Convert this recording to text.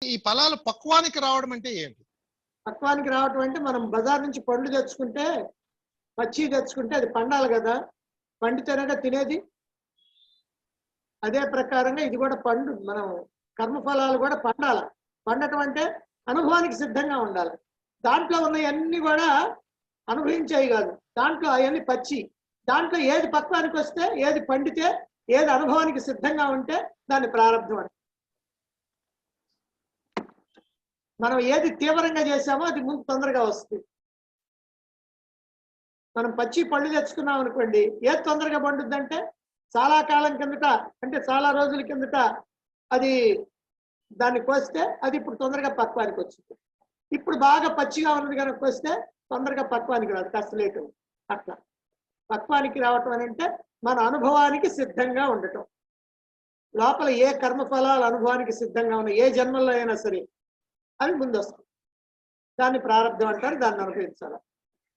ఈ ఫలాలు పక్వానికి రావడం అంటే ఏంటి? పక్వానికి రావటం అంటే మనం బజార్ నుంచి పండ్లు తెచ్చుకుంటే, పచ్చి తెచ్చుకుంటే అది పండాలి కదా, పండితేనే తినేది. అదే ప్రకారంగా ఇది కూడా పండు, మనం కర్మఫలాలు కూడా పండాలి. పండటం అంటే అనుభవానికి సిద్ధంగా ఉండాలి. దాంట్లో ఉన్నవన్నీ కూడా అనుభవించేవి కాదు, దాంట్లో అవన్నీ పచ్చి. దాంట్లో ఏది పక్వానికి వస్తే, ఏది పండితే, ఏది అనుభవానికి సిద్ధంగా ఉంటే దాన్ని ప్రారంభం అని. మనం ఏది తీవ్రంగా చేసామో అది ముందు తొందరగా వస్తుంది. మనం పచ్చి పళ్ళు తెచ్చుకున్నాం అనుకోండి, ఏది తొందరగా పండుద్దంటే చాలా కాలం కిందట, అంటే చాలా రోజుల కిందట అది దాన్ని కోస్తే అది ఇప్పుడు తొందరగా పక్వానికి వచ్చింది. ఇప్పుడు బాగా పచ్చిగా ఉన్నది కనుక కోస్తే తొందరగా పక్వానికి రాదు, కాస్త లేటు. అట్లా పక్వానికి రావటం అని అంటే మన అనుభవానికి సిద్ధంగా ఉండటం. లోపల ఏ కర్మఫలాలు అనుభవానికి సిద్ధంగా ఉన్నాయి, ఏ జన్మల్లో అయినా సరే అవి ముందు వస్తాయి. దాన్ని ప్రారంభం అంటారు, దాన్ని అనుభవించాలి.